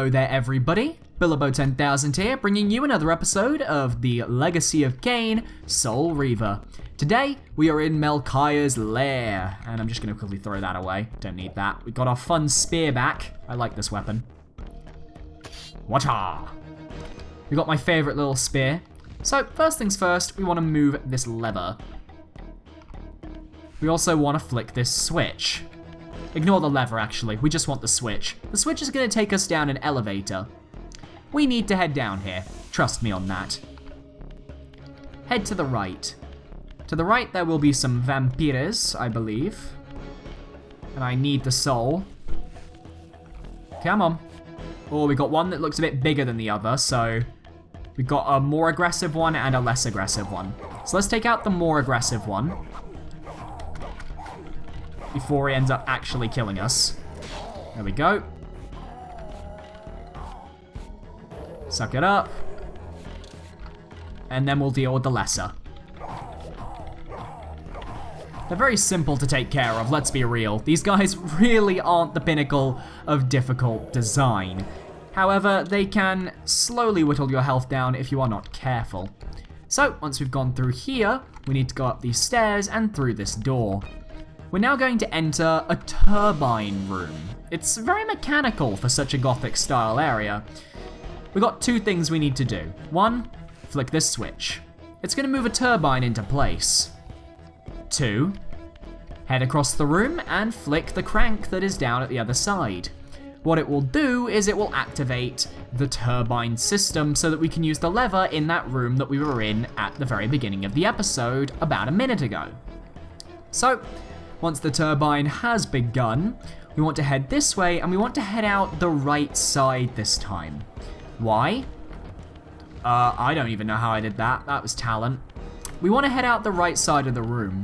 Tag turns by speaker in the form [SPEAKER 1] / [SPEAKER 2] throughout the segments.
[SPEAKER 1] Hello there everybody, Billabo10000 here, bringing you another episode of the Legacy of Kain, Soul Reaver. Today, we are in Melchiah's lair, and I'm just going to quickly throw that away, don't need that. We got our fun spear back, I like this weapon. Watcha! We got my favourite little spear. So, first things first, we want to move this lever. We also want to flick this switch. Ignore the lever, actually. We just want the switch. The switch is going to take us down an elevator. We need to head down here. Trust me on that. Head to the right. To the right, there will be some vampires, I believe. And I need the soul. Come on. Oh, we got one that looks a bit bigger than the other, so... we got a more aggressive one and a less aggressive one. So let's take out the more aggressive one. Before he ends up actually killing us. There we go. Suck it up. And then we'll deal with the lesser. They're very simple to take care of, let's be real. These guys really aren't the pinnacle of difficult design. However, they can slowly whittle your health down if you are not careful. So, once we've gone through here, we need to go up these stairs and through this door. We're now going to enter a turbine room. It's very mechanical for such a gothic style area. We've got two things we need to do. One, flick this switch. It's going to move a turbine into place. Two, head across the room and flick the crank that is down at the other side. What it will do is it will activate the turbine system so that we can use the lever in that room that we were in at the very beginning of the episode about a minute ago. So, once the turbine has begun, we want to head this way and we want to head out the right side this time. Why? I don't even know how I did that. That was talent. We want to head out the right side of the room.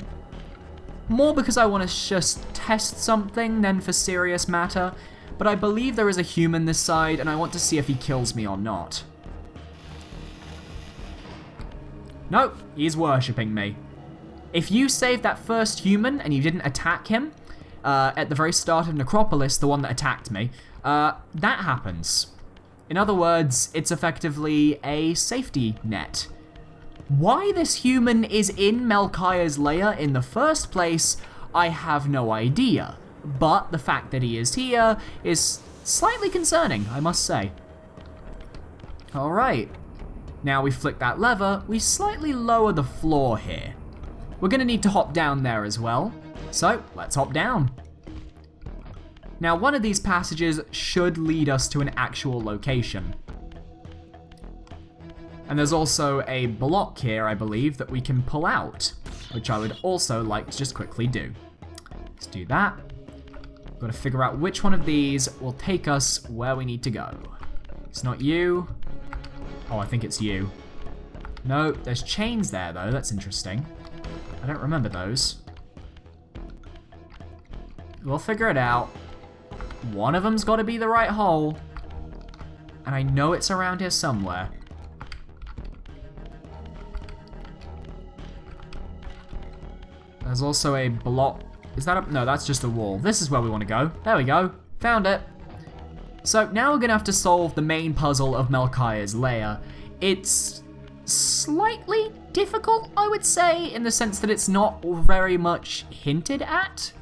[SPEAKER 1] More because I want to just test something than for serious matter, but I believe there is a human this side and I want to see if he kills me or not. Nope, he's worshipping me. If you saved that first human and you didn't attack him, at the very start of Necropolis, the one that attacked me, that happens. In other words, it's effectively a safety net. Why this human is in Melchiah's lair in the first place, I have no idea. But the fact that he is here is slightly concerning, I must say. Alright. Now we flick that lever, we slightly lower the floor here. We're going to need to hop down there as well. So, let's hop down. Now, one of these passages should lead us to an actual location. And there's also a block here, I believe, that we can pull out, which I would also like to just quickly do. Let's do that. Got to figure out which one of these will take us where we need to go. It's not you. Oh, I think it's you. No, there's chains there, though. That's interesting. I don't remember those. We'll figure it out. One of them's got to be the right hole. And I know it's around here somewhere. There's also a block. Is that a... no, that's just a wall. This is where we want to go. There we go. Found it. So now we're going to have to solve the main puzzle of Melchiah's lair. It's slightly difficult, I would say, in the sense that it's not very much hinted at.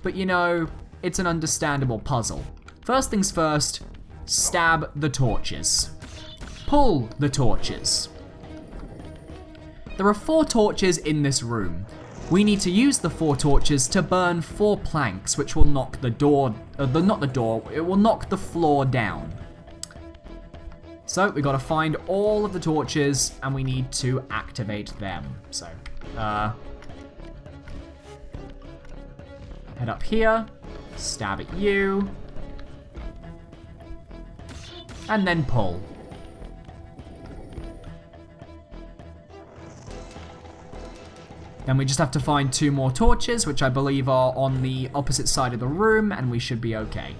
[SPEAKER 1] But you know, it's an understandable puzzle. First things first, stab the torches. Pull the torches. There are 4 torches in this room. We need to use the 4 torches to burn 4 planks, which will knock the door, it will knock the floor down. So we got to find all of the torches and we need to activate them. So, head up here, stab at you, and then pull. Then we just have to find 2 more torches, which I believe are on the opposite side of the room, and we should be okay.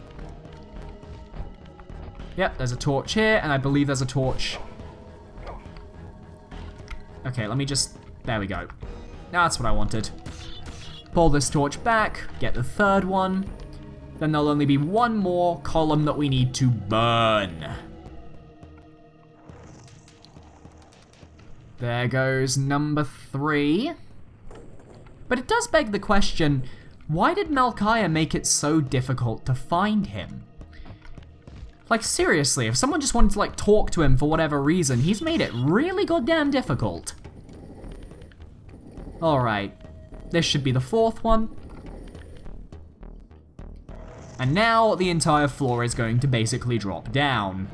[SPEAKER 1] Yep, there's a torch here, and I believe there's a torch. Okay, let me just... there we go. That's what I wanted. Pull this torch back, get the 3rd one. then there'll only be one more column that we need to burn. There goes number 3. But it does beg the question, why did Melchiah make it so difficult to find him? Like seriously, if someone just wanted to like talk to him for whatever reason, he's made it really goddamn difficult. Alright, this should be the 4th one. And now the entire floor is going to basically drop down.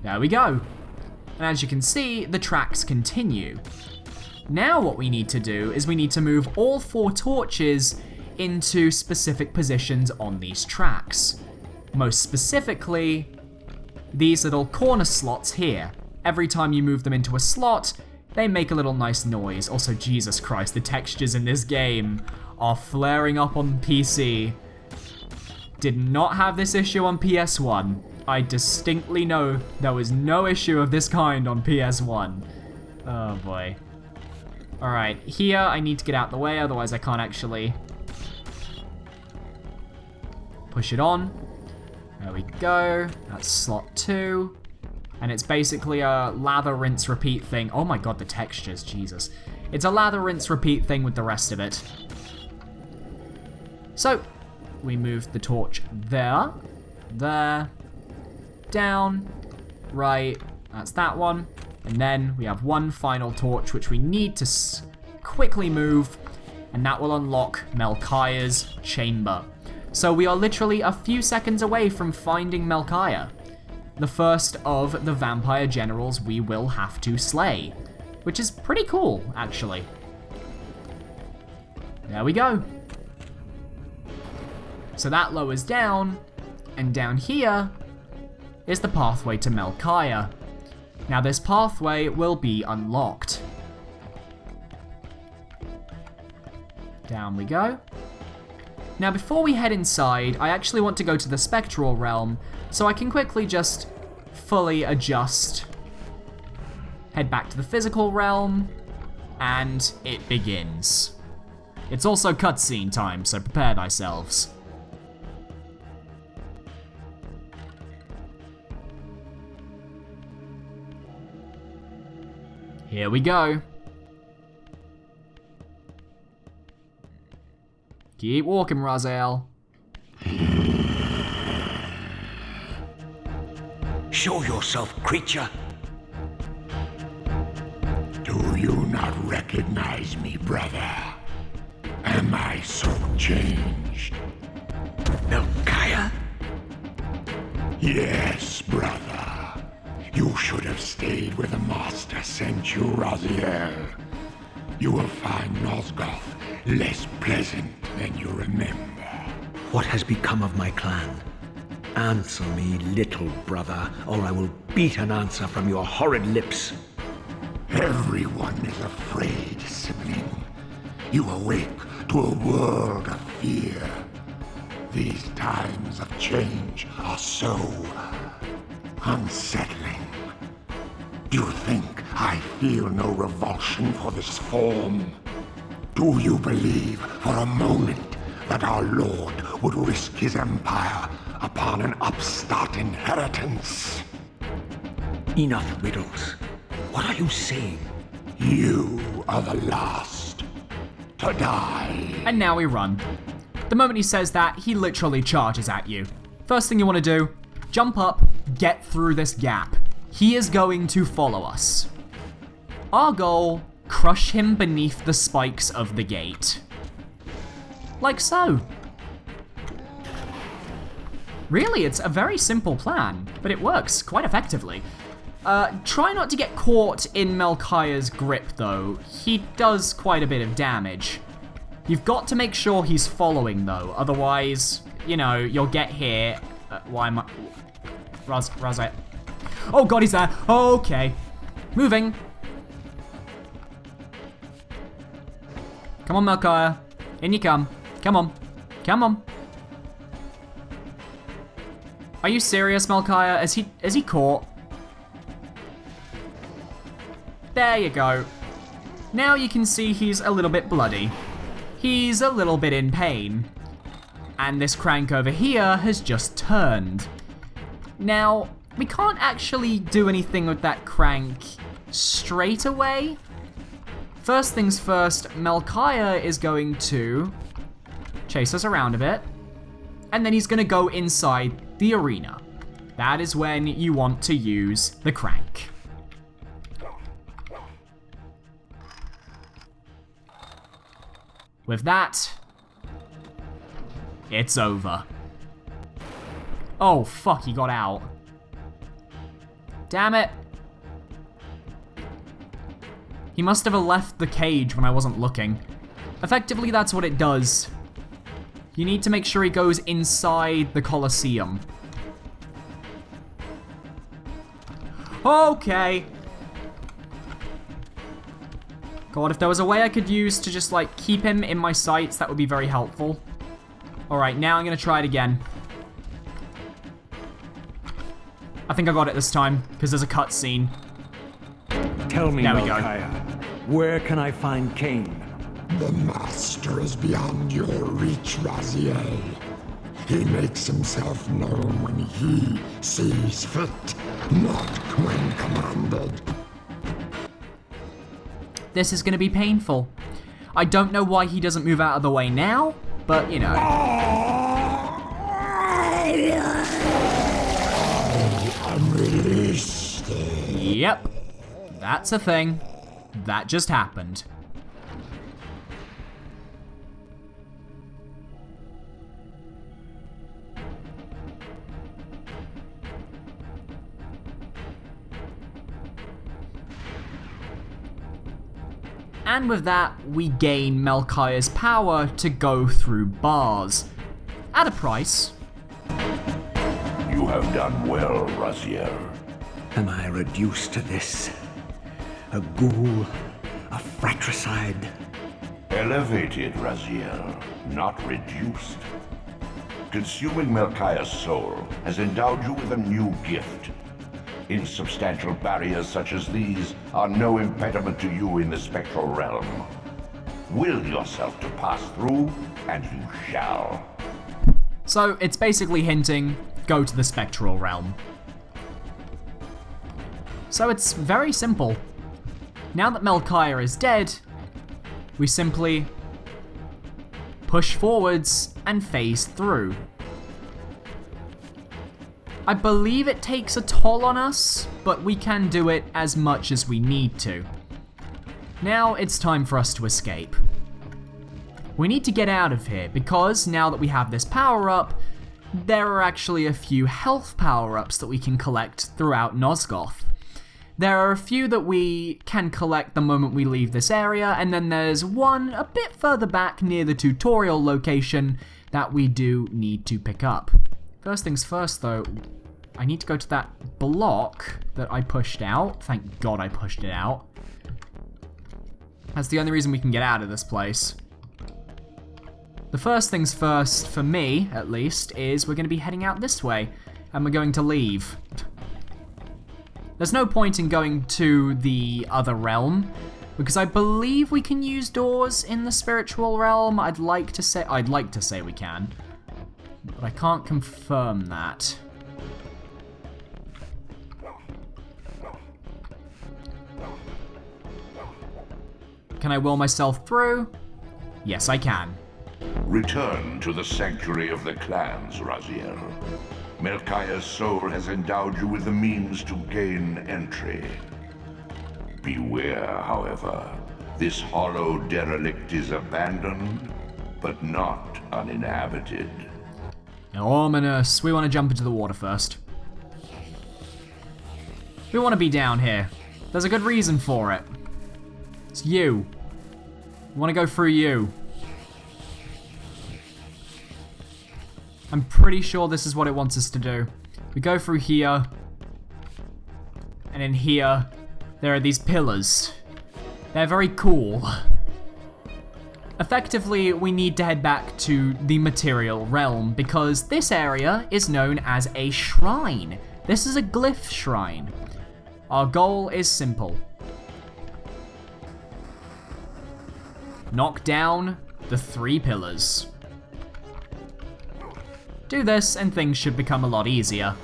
[SPEAKER 1] There we go. And as you can see, the tracks continue. Now what we need to do is we need to move all 4 torches into specific positions on these tracks. Most specifically, these little corner slots here. Every time you move them into a slot, they make a little nice noise. Also, Jesus Christ, the textures in this game are flaring up on PC. Did not have this issue on PS1. I distinctly know there was no issue of this kind on PS1. Oh boy. Alright, here I need to get out the way, otherwise I can't actually push it on. There we go. That's slot 2. And it's basically a lather, rinse, repeat thing. Oh my god, the textures, Jesus. It's a lather, rinse, repeat thing with the rest of it. So, we moved the torch there, down, right, that's that one. And then we have one final torch which we need to quickly move, and that will unlock Melchiah's chamber. So we are literally a few seconds away from finding Melchiah, the first of the vampire generals we will have to slay, which is pretty cool, actually. There we go. So that lowers down, and down here is the pathway to Melchiah. Now this pathway will be unlocked. Down we go. Now before we head inside, I actually want to go to the spectral realm, so I can quickly just fully adjust. Head back to the physical realm, and it begins. It's also cutscene time, so prepare thyselves. Here we go. Keep walking, Raziel.
[SPEAKER 2] Show yourself, creature.
[SPEAKER 3] Do you not recognize me, brother? Am I so changed?
[SPEAKER 2] Melchiah?
[SPEAKER 3] Yes, brother. You should have stayed where the Master sent you, Raziel. You will find Nosgoth less pleasant than you remember.
[SPEAKER 2] What has become of my clan? Answer me, little brother, or I will beat an answer from your horrid lips.
[SPEAKER 3] Everyone is afraid, sibling. You awake to a world of fear. These times of change are so unsettling. Do you think I feel no revulsion for this form? Do you believe for a moment that our Lord would risk his empire upon an upstart inheritance?
[SPEAKER 2] Enough riddles. What are you saying?
[SPEAKER 3] You are the last to die.
[SPEAKER 1] And now we run. The moment he says that, he literally charges at you. First thing you want to do, jump up, get through this gap. He is going to follow us. Our goal, crush him beneath the spikes of the gate. Like so. Really, it's a very simple plan, but it works quite effectively. Try not to get caught in Melchiah's grip, though. He does quite a bit of damage. You've got to make sure he's following, though. Otherwise, you know, you'll get here. Why am I... Raziel. Oh god, he's there. Okay. Moving. Come on, Melchiah. In you come. Come on. Come on. Are you serious, Melchiah? Is he caught? There you go. Now you can see he's a little bit bloody. he's a little bit in pain. And this crank over here has just turned. Now, we can't actually do anything with that crank straight away. First things first, Melchiah is going to chase us around a bit, and then he's going to go inside the arena. That is when you want to use the crank. With that, it's over. Oh fuck, he got out. Damn it. He must have left the cage when I wasn't looking. Effectively, that's what it does. You need to make sure he goes inside the Colosseum. Okay. God, if there was a way I could use to just, like, keep him in my sights, that would be very helpful. Alright, now I'm gonna try it again. I think I got it this time, because there's a cutscene.
[SPEAKER 2] Tell me,
[SPEAKER 1] There we go.
[SPEAKER 2] Melchiah, where can I find Kain?
[SPEAKER 3] The Master is beyond your reach, Raziel. He makes himself known when he sees fit, not when commanded.
[SPEAKER 1] This is gonna be painful. I don't know why he doesn't move out of the way now, but, you know.
[SPEAKER 3] I'm released.
[SPEAKER 1] Yep. That's a thing. That just happened. And with that, we gain Melchiah's power to go through bars. At a price.
[SPEAKER 4] You have done well, Raziel.
[SPEAKER 2] Am I reduced to this? A ghoul? A fratricide?
[SPEAKER 4] Elevated, Raziel, not reduced. Consuming Melchiah's soul has endowed you with a new gift. Insubstantial barriers such as these are no impediment to you in the spectral realm. Will yourself to pass through, and you shall.
[SPEAKER 1] So it's basically hinting, go to the spectral realm. So it's very simple. Now that Melchiah is dead, we simply push forwards and phase through. I believe it takes a toll on us, but we can do it as much as we need to. Now it's time for us to escape. We need to get out of here because now that we have this power-up, there are actually a few health power-ups that we can collect throughout Nosgoth. There are a few that we can collect the moment we leave this area, and then there's one a bit further back near the tutorial location that we do need to pick up. First things first though, I need to go to that block that I pushed out. Thank God I pushed it out. That's the only reason we can get out of this place. The first things first, for me at least, is we're going to be heading out this way, and we're going to leave. There's no point in going to the other realm, because I believe we can use doors in the spiritual realm. I'd like to say we can, but I can't confirm that. Can I will myself through? Yes, I can.
[SPEAKER 4] Return to the sanctuary of the clans, Raziel. Melchiah's soul has endowed you with the means to gain entry. Beware, however. This hollow derelict is abandoned, but not uninhabited.
[SPEAKER 1] Ominous. We want to jump into the water first. We want to be down here. There's a good reason for it. It's you. We want to go through you. I'm pretty sure this is what it wants us to do. We go through here. And in here, there are these pillars. They're very cool. Effectively, we need to head back to the material realm because this area is known as a shrine. This is a glyph shrine. Our goal is simple. Knock down the 3 pillars. Do this and things should become a lot easier.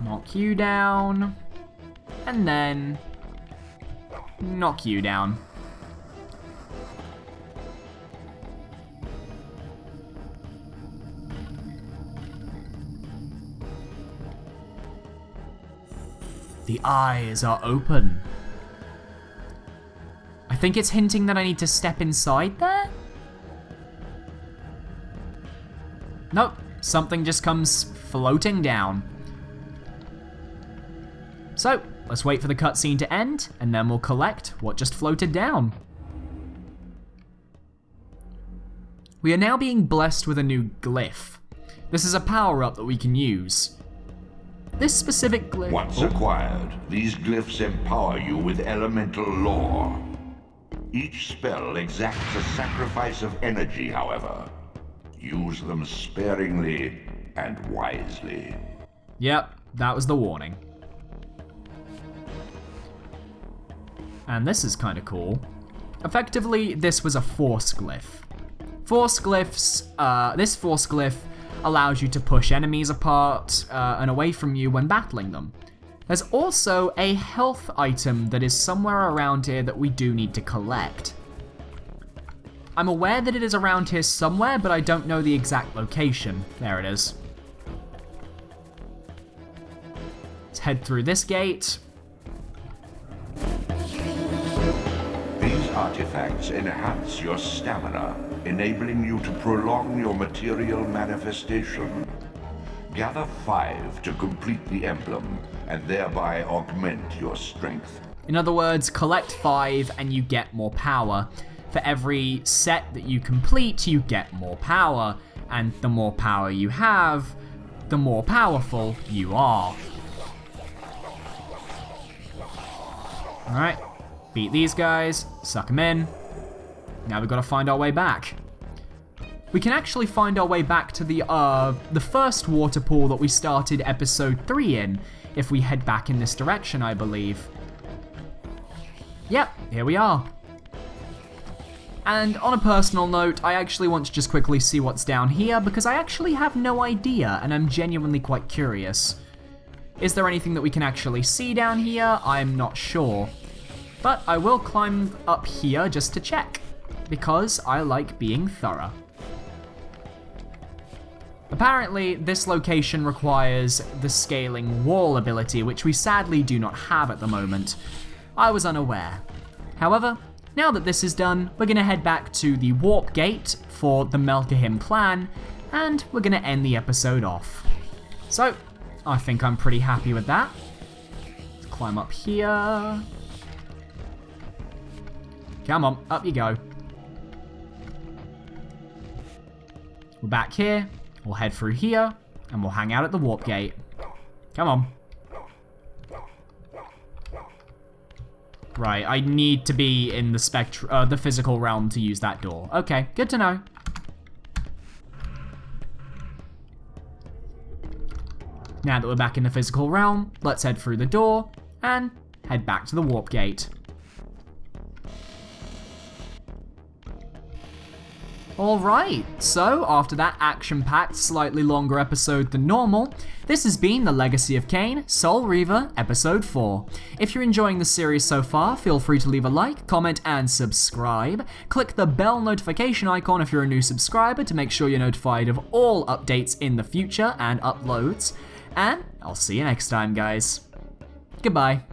[SPEAKER 1] Knock you down, and then knock you down. The eyes are open. I think it's hinting that I need to step inside there? Nope, something just comes floating down. So, let's wait for the cutscene to end, and then we'll collect what just floated down. We are now being blessed with a new glyph. This is a power-up that we can use. This specific glyph...
[SPEAKER 4] Once acquired, these glyphs empower you with elemental lore. Each spell exacts a sacrifice of energy, however. Use them sparingly and wisely.
[SPEAKER 1] Yep, that was the warning. And this is kind of cool. Effectively, this was a force glyph. Force glyphs, this force glyph allows you to push enemies apart and away from you when battling them. There's also a health item that is somewhere around here that we do need to collect. I'm aware that it is around here somewhere, but I don't know the exact location. There it is. Let's head through this gate.
[SPEAKER 4] These artifacts enhance your stamina, enabling you to prolong your material manifestation. Gather 5 to complete the emblem, and thereby augment your strength.
[SPEAKER 1] In other words, collect 5 and you get more power. For every set that you complete, you get more power. And the more power you have, the more powerful you are. Alright, beat these guys, suck them in. Now we've got to find our way back. We can actually find our way back to the first water pool that we started episode 3 in, if we head back in this direction, I believe. Yep, here we are. And on a personal note, I actually want to just quickly see what's down here, because I actually have no idea, and I'm genuinely quite curious. Is there anything that we can actually see down here? I'm not sure. But I will climb up here just to check, because I like being thorough. Apparently, this location requires the scaling wall ability, which we sadly do not have at the moment. I was unaware. However, now that this is done, we're going to head back to the warp gate for the Melchiah clan, and we're going to end the episode off. So, I think I'm pretty happy with that. Let's climb up here. Come on, up you go. We're back here. We'll head through here, and we'll hang out at the warp gate. Come on. Right, I need to be in the physical realm to use that door. Okay, good to know. Now that we're back in the physical realm, let's head through the door and head back to the warp gate. Alright, so after that action-packed, slightly longer episode than normal, this has been the Legacy of Kain, Soul Reaver, Episode 4. If you're enjoying the series so far, feel free to leave a like, comment, and subscribe. Click the bell notification icon if you're a new subscriber to make sure you're notified of all updates in the future and uploads. And I'll see you next time, guys. Goodbye.